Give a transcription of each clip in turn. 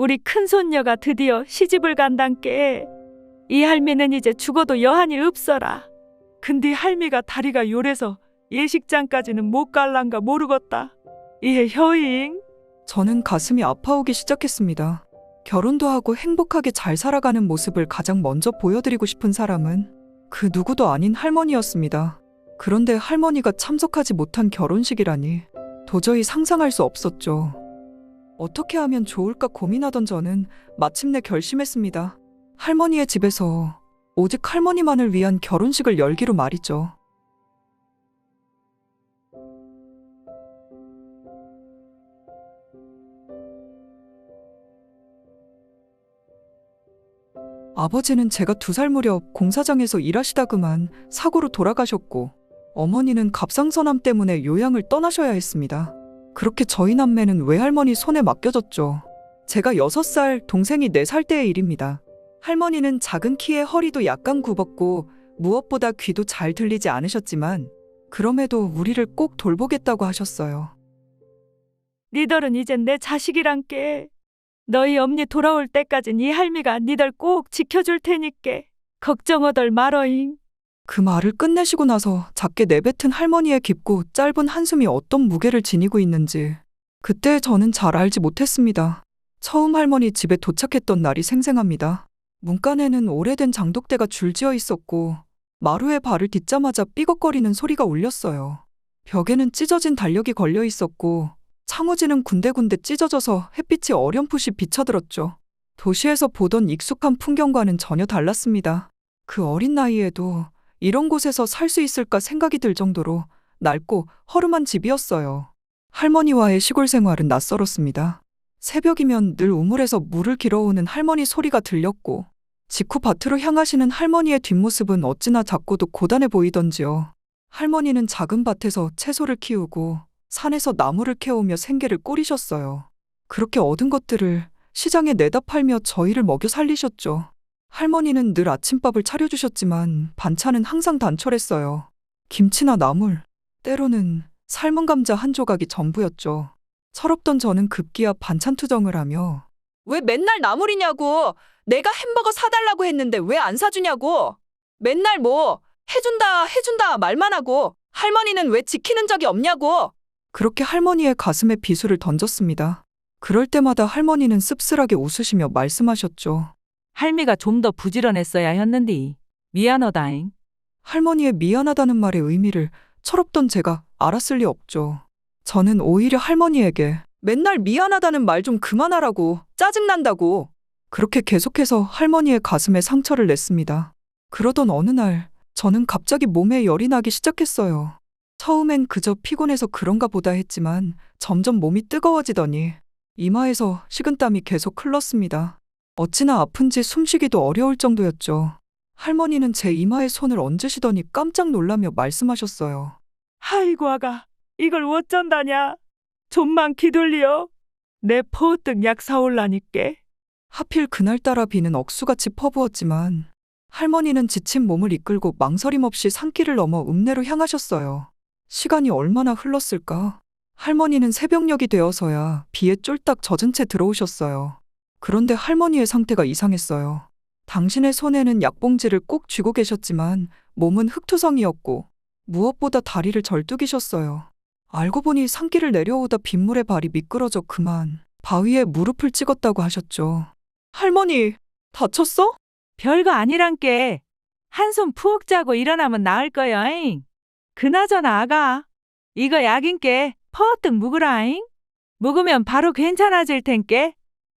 우리 큰손녀가 드디어 시집을 간단께. 이 할미는 이제 죽어도 여한이 없어라. 근데 할미가 다리가 요래서 예식장까지는 못 갈란가 모르겠다. 이해 효잉? 저는 가슴이 아파오기 시작했습니다. 결혼도 하고 행복하게 잘 살아가는 모습을 가장 먼저 보여드리고 싶은 사람은 그 누구도 아닌 할머니였습니다. 그런데 할머니가 참석하지 못한 결혼식이라니 도저히 상상할 수 없었죠. 어떻게 하면 좋을까 고민하던 저는 마침내 결심했습니다. 할머니의 집에서 오직 할머니만을 위한 결혼식을 열기로 말이죠. 아버지는 제가 2살 무렵 공사장에서 일하시다 그만 사고로 돌아가셨고, 어머니는 갑상선암 때문에 요양을 떠나셔야 했습니다. 그렇게 저희 남매는 외할머니 손에 맡겨졌죠. 제가 6살, 동생이 4살 때의 일입니다. 할머니는 작은 키에 허리도 약간 굽었고 무엇보다 귀도 잘 들리지 않으셨지만 그럼에도 우리를 꼭 돌보겠다고 하셨어요. 니들은 이젠 내 자식이란께. 너희 엄니 돌아올 때까진 이 할미가 니들 꼭 지켜줄 테니께 걱정어덜 말어잉. 그 말을 끝내시고 나서 작게 내뱉은 할머니의 깊고 짧은 한숨이 어떤 무게를 지니고 있는지 그때 저는 잘 알지 못했습니다. 처음 할머니 집에 도착했던 날이 생생합니다. 문간에는 오래된 장독대가 줄지어 있었고 마루에 발을 딛자마자 삐걱거리는 소리가 울렸어요. 벽에는 찢어진 달력이 걸려 있었고 창호지는 군데군데 찢어져서 햇빛이 어렴풋이 비쳐들었죠. 도시에서 보던 익숙한 풍경과는 전혀 달랐습니다. 그 어린 나이에도 이런 곳에서 살 수 있을까 생각이 들 정도로 낡고 허름한 집이었어요. 할머니와의 시골 생활은 낯설었습니다. 새벽이면 늘 우물에서 물을 길어오는 할머니 소리가 들렸고 직후 밭으로 향하시는 할머니의 뒷모습은 어찌나 작고도 고단해 보이던지요. 할머니는 작은 밭에서 채소를 키우고 산에서 나무를 캐오며 생계를 꾸리셨어요. 그렇게 얻은 것들을 시장에 내다 팔며 저희를 먹여 살리셨죠. 할머니는 늘 아침밥을 차려주셨지만 반찬은 항상 단촐했어요. 김치나 나물, 때로는 삶은 감자 한 조각이 전부였죠. 철없던 저는 급기야 반찬 투정을 하며 왜 맨날 나물이냐고! 내가 햄버거 사달라고 했는데 왜 안 사주냐고! 맨날 뭐 해준다 말만 하고 할머니는 왜 지키는 적이 없냐고! 그렇게 할머니의 가슴에 비수를 던졌습니다. 그럴 때마다 할머니는 씁쓸하게 웃으시며 말씀하셨죠. 할미가 좀 더 부지런했어야 했는디. 미안하다잉. 할머니의 미안하다는 말의 의미를 철없던 제가 알았을 리 없죠. 저는 오히려 할머니에게 맨날 미안하다는 말 좀 그만하라고, 짜증난다고 그렇게 계속해서 할머니의 가슴에 상처를 냈습니다. 그러던 어느 날 저는 갑자기 몸에 열이 나기 시작했어요. 처음엔 그저 피곤해서 그런가 보다 했지만 점점 몸이 뜨거워지더니 이마에서 식은땀이 계속 흘렀습니다. 어찌나 아픈지 숨쉬기도 어려울 정도였죠. 할머니는 제 이마에 손을 얹으시더니 깜짝 놀라며 말씀하셨어요. 아이고 아가, 이걸 어쩐다냐. 좀만 기둘리어. 내 포으뜩 약 사올라니께. 하필 그날따라 비는 억수같이 퍼부었지만 할머니는 지친 몸을 이끌고 망설임 없이 산길을 넘어 읍내로 향하셨어요. 시간이 얼마나 흘렀을까? 할머니는 새벽녘이 되어서야 비에 쫄딱 젖은 채 들어오셨어요. 그런데 할머니의 상태가 이상했어요. 당신의 손에는 약봉지를 꼭 쥐고 계셨지만 몸은 흙투성이었고 무엇보다 다리를 절뚝이셨어요. 알고 보니 산길을 내려오다 빗물에 발이 미끄러져 그만 바위에 무릎을 찍었다고 하셨죠. 할머니, 다쳤어? 별거 아니란께. 한숨 푹 자고 일어나면 나을 거여잉. 그나저나 아가, 이거 약인께 퍼뜩 묵으라잉. 묵으면 바로 괜찮아질 텐께.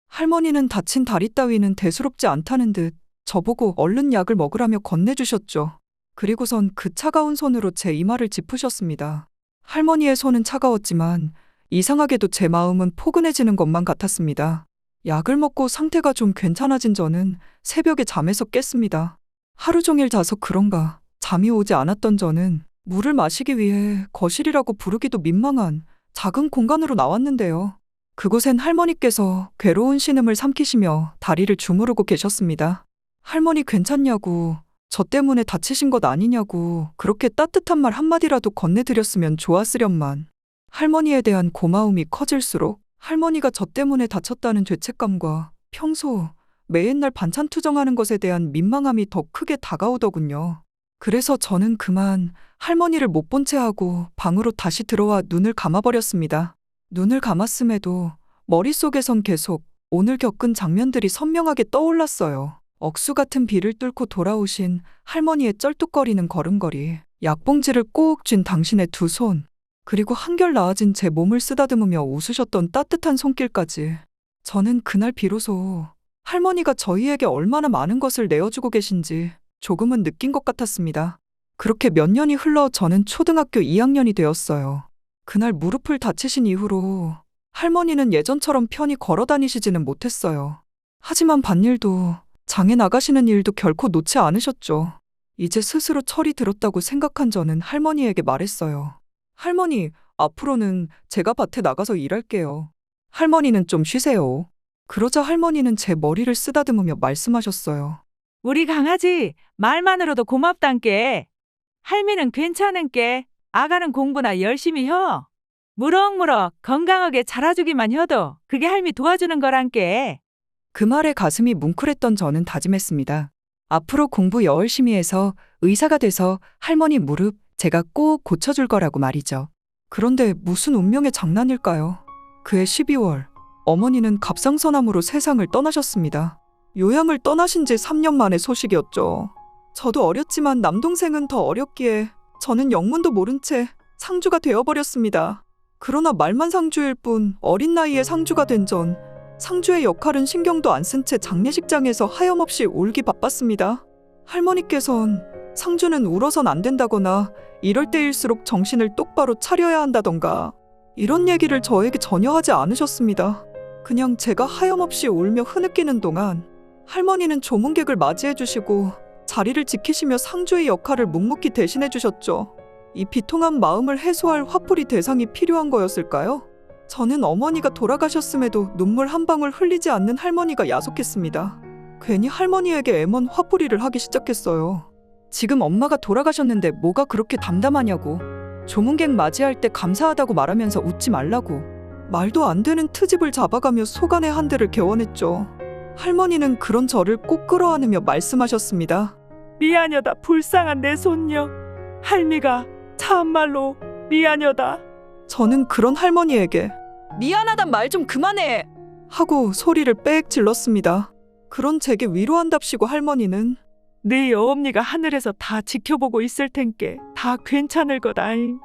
할머니는 다친 다리 따위는 대수롭지 않다는 듯 저보고 얼른 약을 먹으라며 건네주셨죠. 그리고선 그 차가운 손으로 제 이마를 짚으셨습니다. 할머니의 손은 차가웠지만 이상하게도 제 마음은 포근해지는 것만 같았습니다. 약을 먹고 상태가 좀 괜찮아진 저는 새벽에 잠에서 깼습니다. 하루 종일 자서 그런가 잠이 오지 않았던 저는 물을 마시기 위해 거실이라고 부르기도 민망한 작은 공간으로 나왔는데요. 그곳엔 할머니께서 괴로운 신음을 삼키시며 다리를 주무르고 계셨습니다. 할머니 괜찮냐고, 저 때문에 다치신 것 아니냐고 그렇게 따뜻한 말 한마디라도 건네드렸으면 좋았으련만 할머니에 대한 고마움이 커질수록 할머니가 저 때문에 다쳤다는 죄책감과 평소 매옛날 반찬 투정하는 것에 대한 민망함이 더 크게 다가오더군요. 그래서 저는 그만 할머니를 못 본 채 하고 방으로 다시 들어와 눈을 감아버렸습니다. 눈을 감았음에도 머릿속에선 계속 오늘 겪은 장면들이 선명하게 떠올랐어요. 억수 같은 비를 뚫고 돌아오신 할머니의 쩔뚝거리는 걸음걸이, 약봉지를 꼭 쥔 당신의 두 손, 그리고 한결 나아진 제 몸을 쓰다듬으며 웃으셨던 따뜻한 손길까지. 저는 그날 비로소 할머니가 저희에게 얼마나 많은 것을 내어주고 계신지 조금은 느낀 것 같았습니다. 그렇게 몇 년이 흘러 저는 초등학교 2학년이 되었어요. 그날 무릎을 다치신 이후로 할머니는 예전처럼 편히 걸어 다니시지는 못했어요. 하지만 밭일도 장에 나가시는 일도 결코 놓지 않으셨죠. 이제 스스로 철이 들었다고 생각한 저는 할머니에게 말했어요. 할머니, 앞으로는 제가 밭에 나가서 일할게요. 할머니는 좀 쉬세요. 그러자 할머니는 제 머리를 쓰다듬으며 말씀하셨어요. 우리 강아지 말만으로도 고맙단께. 할미는 괜찮은께. 아가는 공부나 열심히 혀. 무럭무럭 건강하게 자라주기만 혀도 그게 할미 도와주는 거란께. 그 말에 가슴이 뭉클했던 저는 다짐했습니다. 앞으로 공부 열심히 해서 의사가 돼서 할머니 무릎 제가 꼭 고쳐줄 거라고 말이죠. 그런데 무슨 운명의 장난일까요? 그해 12월, 어머니는 갑상선암으로 세상을 떠나셨습니다. 요양을 떠나신 지 3년 만의 소식이었죠. 저도 어렸지만 남동생은 더 어렸기에 저는 영문도 모른 채 상주가 되어버렸습니다. 그러나 말만 상주일 뿐 어린 나이에 상주가 된 전 상주의 역할은 신경도 안 쓴 채 장례식장에서 하염없이 울기 바빴습니다. 할머니께선 상주는 울어선 안 된다거나 이럴 때일수록 정신을 똑바로 차려야 한다던가 이런 얘기를 저에게 전혀 하지 않으셨습니다. 그냥 제가 하염없이 울며 흐느끼는 동안 할머니는 조문객을 맞이해 주시고 자리를 지키시며 상주의 역할을 묵묵히 대신해 주셨죠. 이 비통한 마음을 해소할 화풀이 대상이 필요한 거였을까요? 저는 어머니가 돌아가셨음에도 눈물 한 방울 흘리지 않는 할머니가 야속했습니다. 괜히 할머니에게 애먼 화풀이를 하기 시작했어요. 지금 엄마가 돌아가셨는데 뭐가 그렇게 담담하냐고. 조문객 맞이할 때 감사하다고 말하면서 웃지 말라고. 말도 안 되는 트집을 잡아가며 속안의 한 대를 개원했죠. 할머니는 그런 저를 꼭 끌어안으며 말씀하셨습니다. 미안여다 불쌍한 내 손녀. 할미가 참말로 미안여다. 저는 그런 할머니에게 미안하단 말 좀 그만해! 하고 소리를 빽 질렀습니다. 그런 제게 위로한답시고 할머니는 네 어엄니가 하늘에서 다 지켜보고 있을 텐께 다 괜찮을 거다잉.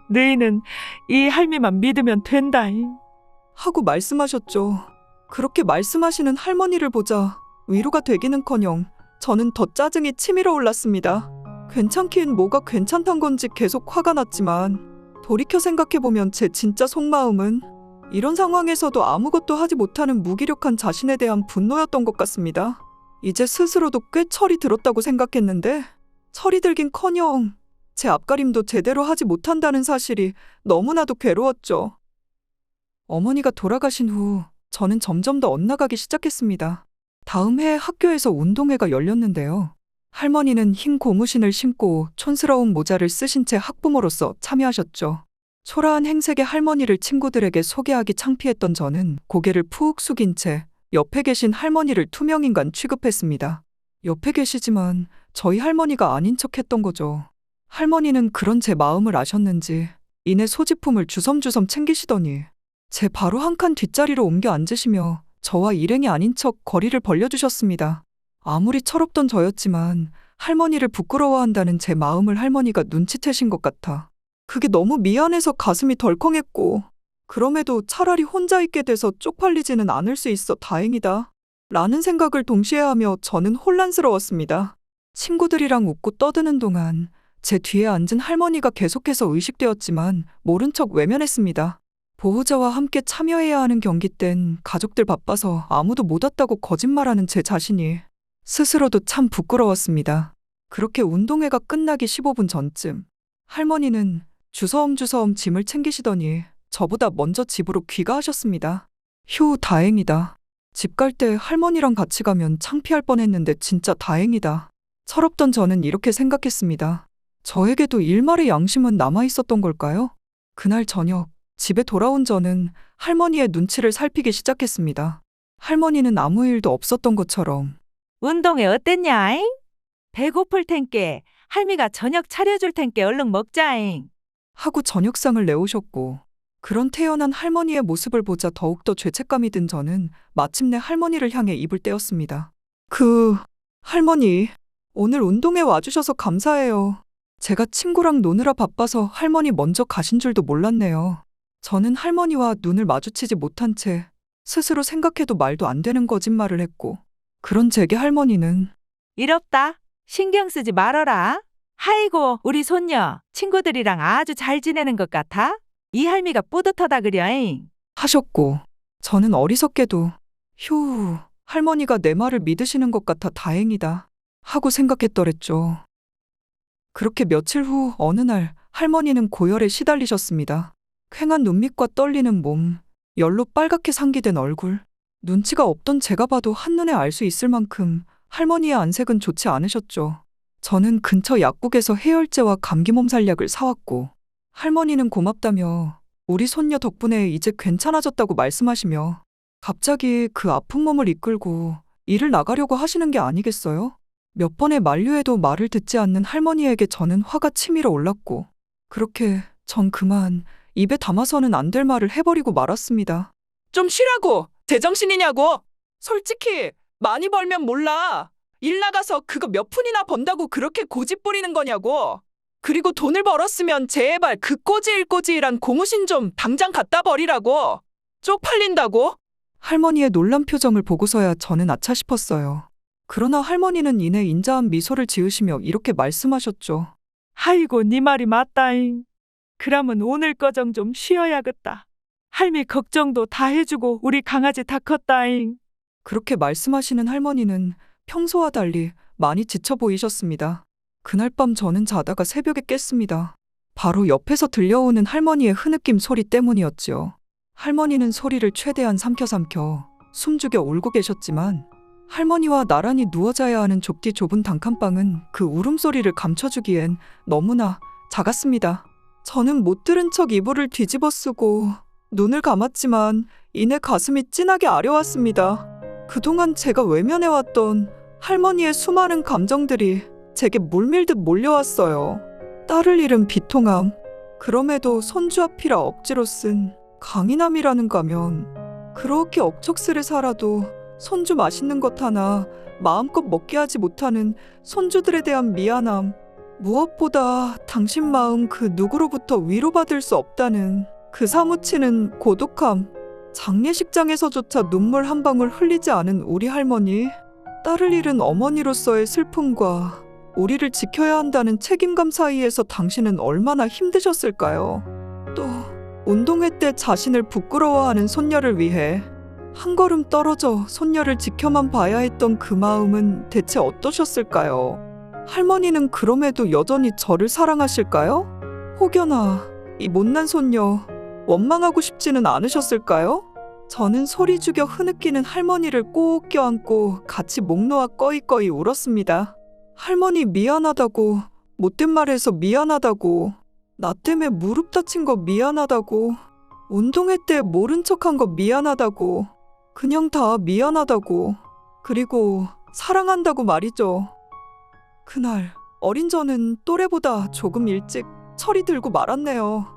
너희는 이 할미만 믿으면 된다잉. 하고 말씀하셨죠. 그렇게 말씀하시는 할머니를 보자 위로가 되기는커녕 저는 더 짜증이 치밀어 올랐습니다. 괜찮긴 뭐가 괜찮단 건지 계속 화가 났지만 돌이켜 생각해보면 제 진짜 속마음은 이런 상황에서도 아무것도 하지 못하는 무기력한 자신에 대한 분노였던 것 같습니다. 이제 스스로도 꽤 철이 들었다고 생각했는데 철이 들긴커녕 제 앞가림도 제대로 하지 못한다는 사실이 너무나도 괴로웠죠. 어머니가 돌아가신 후 저는 점점 더 엇나가기 시작했습니다. 다음 해에 학교에서 운동회가 열렸는데요. 할머니는 흰 고무신을 신고 촌스러운 모자를 쓰신 채 학부모로서 참여하셨죠. 초라한 행색의 할머니를 친구들에게 소개하기 창피했던 저는 고개를 푹 숙인 채 옆에 계신 할머니를 투명인간 취급했습니다. 옆에 계시지만 저희 할머니가 아닌 척했던 거죠. 할머니는 그런 제 마음을 아셨는지 이내 소지품을 주섬주섬 챙기시더니 제 바로 한 칸 뒷자리로 옮겨 앉으시며 저와 일행이 아닌 척 거리를 벌려주셨습니다. 아무리 철없던 저였지만 할머니를 부끄러워한다는 제 마음을 할머니가 눈치채신 것 같아 그게 너무 미안해서 가슴이 덜컹했고 그럼에도 차라리 혼자 있게 돼서 쪽팔리지는 않을 수 있어 다행이다 라는 생각을 동시에 하며 저는 혼란스러웠습니다. 친구들이랑 웃고 떠드는 동안 제 뒤에 앉은 할머니가 계속해서 의식되었지만 모른 척 외면했습니다. 보호자와 함께 참여해야 하는 경기 땐 가족들 바빠서 아무도 못 왔다고 거짓말하는 제 자신이 스스로도 참 부끄러웠습니다. 그렇게 운동회가 끝나기 15분 전쯤 할머니는 주섬주섬 짐을 챙기시더니 저보다 먼저 집으로 귀가하셨습니다. 휴, 다행이다. 집 갈 때 할머니랑 같이 가면 창피할 뻔했는데 진짜 다행이다. 철없던 저는 이렇게 생각했습니다. 저에게도 일말의 양심은 남아있었던 걸까요? 그날 저녁 집에 돌아온 저는 할머니의 눈치를 살피기 시작했습니다. 할머니는 아무 일도 없었던 것처럼 운동회 어땠냐잉? 배고플 텐께 할미가 저녁 차려줄 텐께 얼른 먹자잉. 하고 저녁상을 내오셨고, 그런 태연한 할머니의 모습을 보자 더욱더 죄책감이 든 저는 마침내 할머니를 향해 입을 떼었습니다. 할머니, 오늘 운동회 와주셔서 감사해요. 제가 친구랑 노느라 바빠서 할머니 먼저 가신 줄도 몰랐네요. 저는 할머니와 눈을 마주치지 못한 채 스스로 생각해도 말도 안 되는 거짓말을 했고, 그런 제게 할머니는 이롭다. 신경 쓰지 말어라. 하이고 우리 손녀 친구들이랑 아주 잘 지내는 것 같아? 이 할미가 뿌듯하다 그려잉. 하셨고, 저는 어리석게도 휴, 할머니가 내 말을 믿으시는 것 같아 다행이다 하고 생각했더랬죠. 그렇게 며칠 후 어느 날 할머니는 고열에 시달리셨습니다. 퀭한 눈밑과 떨리는 몸, 열로 빨갛게 상기된 얼굴, 눈치가 없던 제가 봐도 한눈에 알 수 있을 만큼 할머니의 안색은 좋지 않으셨죠. 저는 근처 약국에서 해열제와 감기 몸살약을 사왔고, 할머니는 고맙다며 우리 손녀 덕분에 이제 괜찮아졌다고 말씀하시며 갑자기 그 아픈 몸을 이끌고 일을 나가려고 하시는 게 아니겠어요? 몇 번의 만류에도 말을 듣지 않는 할머니에게 저는 화가 치밀어 올랐고, 그렇게 전 그만 입에 담아서는 안 될 말을 해버리고 말았습니다. 좀 쉬라고! 제정신이냐고! 솔직히 많이 벌면 몰라. 일 나가서 그거 몇 푼이나 번다고 그렇게 고집 부리는 거냐고. 그리고 돈을 벌었으면 제발 그 꼬지일꼬지일한 고무신 좀 당장 갖다 버리라고. 쪽팔린다고. 할머니의 놀란 표정을 보고서야 저는 아차 싶었어요. 그러나 할머니는 이내 인자한 미소를 지으시며 이렇게 말씀하셨죠. 아이고 네 말이 맞다잉. 그러면 오늘 거정 좀 쉬어야겠다. 할미 걱정도 다 해주고 우리 강아지 다 컸다잉. 그렇게 말씀하시는 할머니는 평소와 달리 많이 지쳐 보이셨습니다. 그날 밤 저는 자다가 새벽에 깼습니다. 바로 옆에서 들려오는 할머니의 흐느낌 소리 때문이었지요. 할머니는 소리를 최대한 삼켜 숨죽여 울고 계셨지만, 할머니와 나란히 누워 자야 하는 좁디 좁은 단칸방은 그 울음소리를 감춰주기엔 너무나 작았습니다. 저는 못 들은 척 이불을 뒤집어 쓰고 눈을 감았지만 이내 가슴이 찐하게 아려왔습니다. 그동안 제가 외면해왔던 할머니의 수많은 감정들이 제게 물밀듯 몰려왔어요. 딸을 잃은 비통함, 그럼에도 손주 앞이라 억지로 쓴 강인함이라는 가면, 그렇게 억척스레 살아도 손주 맛있는 것 하나 마음껏 먹게 하지 못하는 손주들에 대한 미안함, 무엇보다 당신 마음 그 누구로부터 위로받을 수 없다는 그 사무치는 고독함, 장례식장에서조차 눈물 한 방울 흘리지 않은 우리 할머니, 딸을 잃은 어머니로서의 슬픔과 우리를 지켜야 한다는 책임감 사이에서 당신은 얼마나 힘드셨을까요? 또 운동회 때 자신을 부끄러워하는 손녀를 위해 한 걸음 떨어져 손녀를 지켜만 봐야 했던 그 마음은 대체 어떠셨을까요? 할머니는 그럼에도 여전히 저를 사랑하실까요? 혹여나 이 못난 손녀 원망하고 싶지는 않으셨을까요? 저는 소리 죽여 흐느끼는 할머니를 꼭 껴안고 같이 목 놓아 꺼이꺼이 울었습니다. 할머니 미안하다고, 못된 말해서 미안하다고, 나 때문에 무릎 다친 거 미안하다고, 운동회 때 모른 척한 거 미안하다고, 그냥 다 미안하다고, 그리고 사랑한다고 말이죠. 그날 어린 저는 또래보다 조금 일찍 철이 들고 말았네요.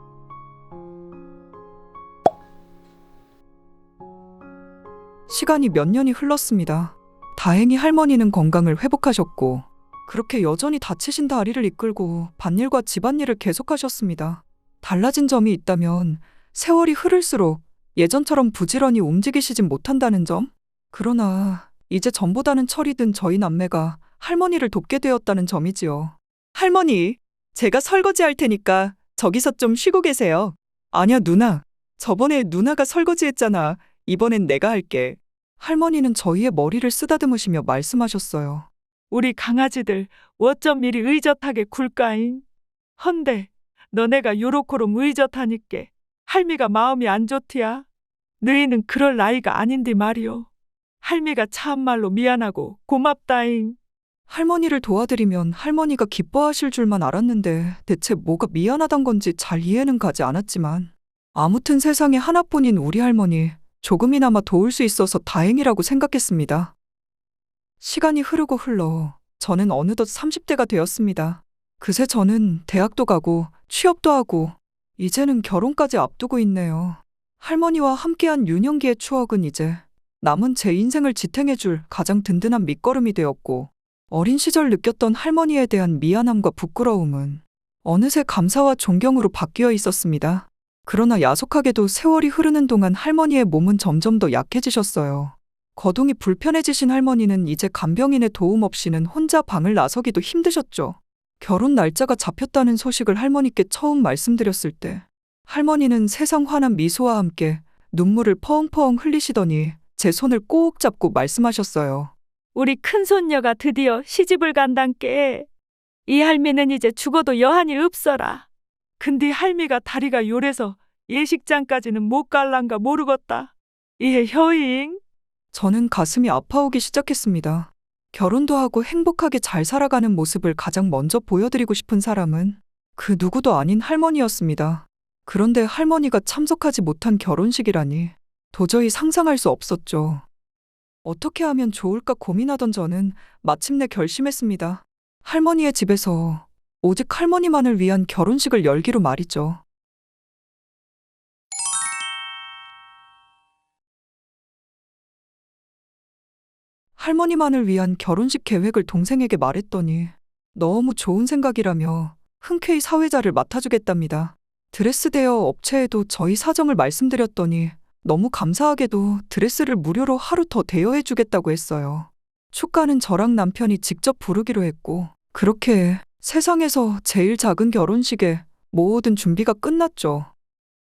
시간이 몇 년이 흘렀습니다. 다행히 할머니는 건강을 회복하셨고, 그렇게 여전히 다치신 다리를 이끌고 밭일과 집안일을 계속하셨습니다. 달라진 점이 있다면 세월이 흐를수록 예전처럼 부지런히 움직이시진 못한다는 점? 그러나 이제 전보다는 철이 든 저희 남매가 할머니를 돕게 되었다는 점이지요. 할머니, 제가 설거지 할 테니까 저기서 좀 쉬고 계세요. 아니야, 누나. 저번에 누나가 설거지 했잖아. 이번엔 내가 할게. 할머니는 저희의 머리를 쓰다듬으시며 말씀하셨어요. 우리 강아지들 어쩜 이리 의젓하게 굴까잉. 헌데 너네가 요렇고럼 의젓하니께 할미가 마음이 안 좋디야. 너희는 그럴 나이가 아닌데 말이오. 할미가 참말로 미안하고 고맙다잉. 할머니를 도와드리면 할머니가 기뻐하실 줄만 알았는데 대체 뭐가 미안하단 건지 잘 이해는 가지 않았지만, 아무튼 세상에 하나뿐인 우리 할머니, 조금이나마 도울 수 있어서 다행이라고 생각했습니다. 시간이 흐르고 흘러 저는 어느덧 30대가 되었습니다. 그새 저는 대학도 가고 취업도 하고 이제는 결혼까지 앞두고 있네요. 할머니와 함께한 유년기의 추억은 이제 남은 제 인생을 지탱해줄 가장 든든한 밑거름이 되었고, 어린 시절 느꼈던 할머니에 대한 미안함과 부끄러움은 어느새 감사와 존경으로 바뀌어 있었습니다. 그러나 야속하게도 세월이 흐르는 동안 할머니의 몸은 점점 더 약해지셨어요. 거동이 불편해지신 할머니는 이제 간병인의 도움 없이는 혼자 방을 나서기도 힘드셨죠. 결혼 날짜가 잡혔다는 소식을 할머니께 처음 말씀드렸을 때 할머니는 세상 환한 미소와 함께 눈물을 펑펑 흘리시더니 제 손을 꼭 잡고 말씀하셨어요. 우리 큰손녀가 드디어 시집을 간단께. 이 할미는 이제 죽어도 여한이 없어라. 근데 할미가 다리가 요래서 예식장까지는 못 갈란가 모르겠다. 이해 효잉? 저는 가슴이 아파오기 시작했습니다. 결혼도 하고 행복하게 잘 살아가는 모습을 가장 먼저 보여드리고 싶은 사람은 그 누구도 아닌 할머니였습니다. 그런데 할머니가 참석하지 못한 결혼식이라니 도저히 상상할 수 없었죠. 어떻게 하면 좋을까 고민하던 저는 마침내 결심했습니다. 할머니의 집에서 오직 할머니만을 위한 결혼식을 열기로 말이죠. 할머니만을 위한 결혼식 계획을 동생에게 말했더니 너무 좋은 생각이라며 흔쾌히 사회자를 맡아주겠답니다. 드레스 대여 업체에도 저희 사정을 말씀드렸더니 너무 감사하게도 드레스를 무료로 하루 더 대여해주겠다고 했어요. 축가는 저랑 남편이 직접 부르기로 했고, 그렇게 세상에서 제일 작은 결혼식에 모든 준비가 끝났죠.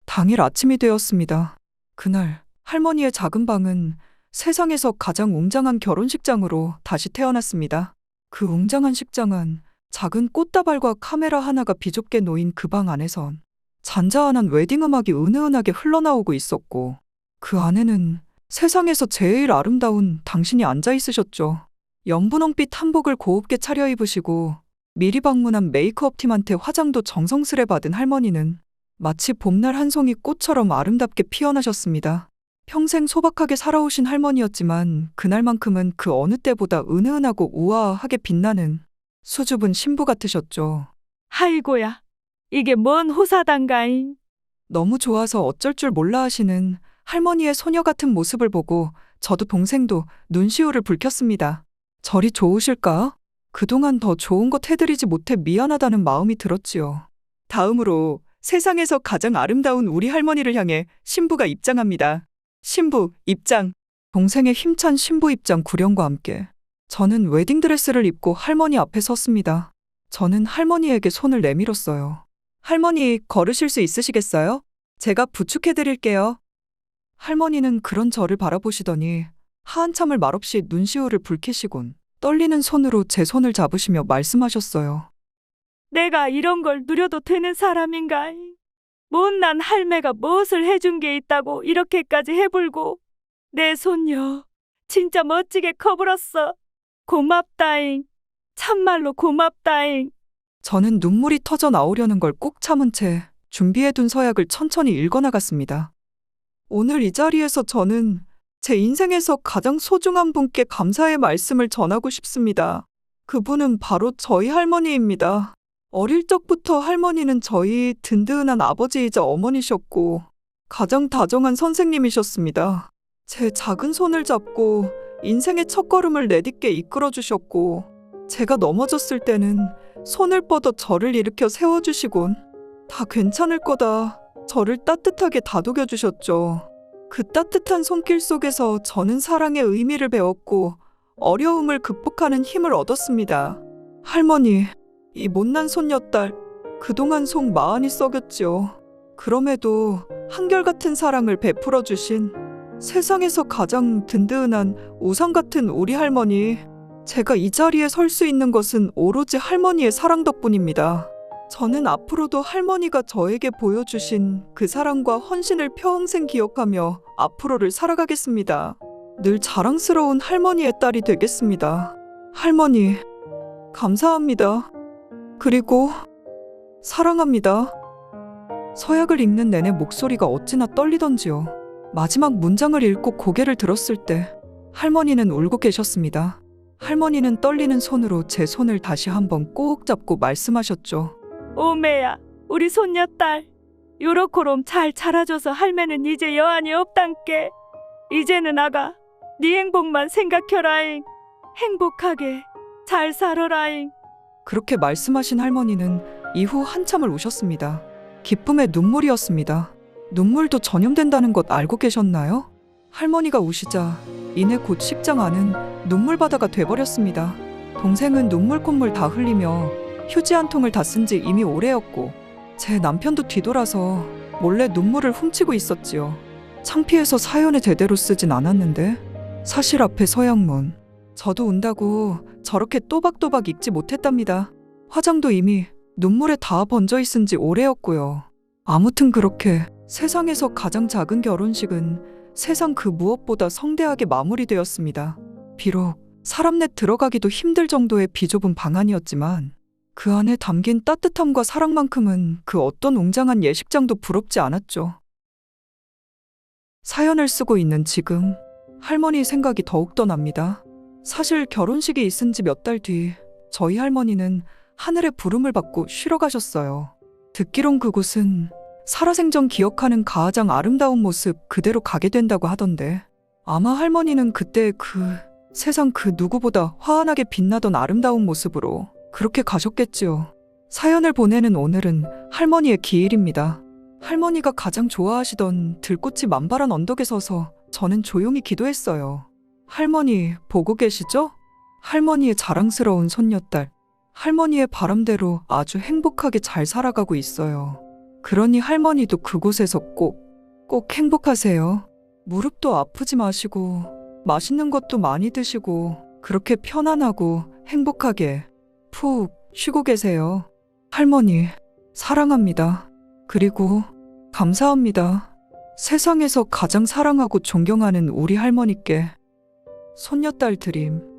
당일 아침이 되었습니다. 그날 할머니의 작은 방은 세상에서 가장 웅장한 결혼식장으로 다시 태어났습니다. 그 웅장한 식장은 작은 꽃다발과 카메라 하나가 비좁게 놓인 그 방 안에선 잔잔한 웨딩 음악이 은은하게 흘러나오고 있었고, 그 안에는 세상에서 제일 아름다운 당신이 앉아 있으셨죠. 연분홍빛 한복을 고급게 차려입으시고 미리 방문한 메이크업 팀한테 화장도 정성스레 받은 할머니는 마치 봄날 한 송이 꽃처럼 아름답게 피어나셨습니다. 평생 소박하게 살아오신 할머니였지만 그날만큼은 그 어느 때보다 은은하고 우아하게 빛나는 수줍은 신부 같으셨죠. 아이고야, 이게 뭔 호사단가잉? 너무 좋아서 어쩔 줄 몰라 하시는 할머니의 소녀 같은 모습을 보고 저도 동생도 눈시울을 붉혔습니다. 저리 좋으실까? 그동안 더 좋은 것 해드리지 못해 미안하다는 마음이 들었지요. 다음으로 세상에서 가장 아름다운 우리 할머니를 향해 신부가 입장합니다. 신부 입장. 동생의 힘찬 신부 입장 구령과 함께 저는 웨딩드레스를 입고 할머니 앞에 섰습니다. 저는 할머니에게 손을 내밀었어요. 할머니, 걸으실 수 있으시겠어요? 제가 부축해드릴게요. 할머니는 그런 저를 바라보시더니 한참을 말없이 눈시울을 붉히시곤 떨리는 손으로 제 손을 잡으시며 말씀하셨어요. 내가 이런 걸 누려도 되는 사람인가잉? 못난 할매가 무엇을 해준 게 있다고 이렇게까지 해불고. 내 손녀 진짜 멋지게 커불었어. 고맙다잉. 참말로 고맙다잉. 저는 눈물이 터져 나오려는 걸 꼭 참은 채 준비해둔 서약을 천천히 읽어나갔습니다. 오늘 이 자리에서 저는 제 인생에서 가장 소중한 분께 감사의 말씀을 전하고 싶습니다. 그분은 바로 저희 할머니입니다. 어릴 적부터 할머니는 저희 든든한 아버지이자 어머니셨고 가장 다정한 선생님이셨습니다. 제 작은 손을 잡고 인생의 첫걸음을 내딛게 이끌어주셨고, 제가 넘어졌을 때는 손을 뻗어 저를 일으켜 세워주시곤 다 괜찮을 거다 저를 따뜻하게 다독여주셨죠. 그 따뜻한 손길 속에서 저는 사랑의 의미를 배웠고 어려움을 극복하는 힘을 얻었습니다. 할머니, 이 못난 손녀딸, 그동안 속 많이 썩였지요. 그럼에도 한결같은 사랑을 베풀어 주신 세상에서 가장 든든한 우상 같은 우리 할머니, 제가 이 자리에 설 수 있는 것은 오로지 할머니의 사랑 덕분입니다. 저는 앞으로도 할머니가 저에게 보여주신 그 사랑과 헌신을 평생 기억하며 앞으로를 살아가겠습니다. 늘 자랑스러운 할머니의 딸이 되겠습니다. 할머니, 감사합니다. 그리고 사랑합니다. 서약을 읽는 내내 목소리가 어찌나 떨리던지요. 마지막 문장을 읽고 고개를 들었을 때 할머니는 울고 계셨습니다. 할머니는 떨리는 손으로 제 손을 다시 한번 꼭 잡고 말씀하셨죠. 오메야, 우리 손녀딸. 요렇게롬 잘 자라줘서 할매는 이제 여한이 없단께. 이제는 아가, 네 행복만 생각해라잉. 행복하게 잘 살아라잉. 그렇게 말씀하신 할머니는 이후 한참을 우셨습니다. 기쁨의 눈물이었습니다. 눈물도 전염된다는 것 알고 계셨나요? 할머니가 우시자 이내 곧 식장 안은 눈물바다가 돼버렸습니다. 동생은 눈물 콧물 다 흘리며 휴지 한 통을 다 쓴 지 이미 오래였고 제 남편도 뒤돌아서 몰래 눈물을 훔치고 있었지요. 창피해서 사연을 제대로 쓰진 않았는데 사실 앞에 서양문. 저도 운다고 저렇게 또박또박 읽지 못했답니다. 화장도 이미 눈물에 다 번져 있은 지 오래였고요. 아무튼 그렇게 세상에서 가장 작은 결혼식은 세상 그 무엇보다 성대하게 마무리되었습니다. 비록 사람 내 들어가기도 힘들 정도의 비좁은 방안이었지만 그 안에 담긴 따뜻함과 사랑만큼은 그 어떤 웅장한 예식장도 부럽지 않았죠. 사연을 쓰고 있는 지금 할머니 생각이 더욱더 납니다. 사실 결혼식이 있은 지 몇 달 뒤 저희 할머니는 하늘의 부름을 받고 쉬러 가셨어요. 듣기론 그곳은 살아생전 기억하는 가장 아름다운 모습 그대로 가게 된다고 하던데 아마 할머니는 그때 세상 그 누구보다 환하게 빛나던 아름다운 모습으로 그렇게 가셨겠지요. 사연을 보내는 오늘은 할머니의 기일입니다. 할머니가 가장 좋아하시던 들꽃이 만발한 언덕에 서서 저는 조용히 기도했어요. 할머니 보고 계시죠? 할머니의 자랑스러운 손녀딸. 할머니의 바람대로 아주 행복하게 잘 살아가고 있어요. 그러니 할머니도 그곳에서 꼭 행복하세요. 무릎도 아프지 마시고 맛있는 것도 많이 드시고 그렇게 편안하고 행복하게 푹 쉬고 계세요. 할머니 사랑합니다. 그리고 감사합니다. 세상에서 가장 사랑하고 존경하는 우리 할머니께 손녀딸 드림.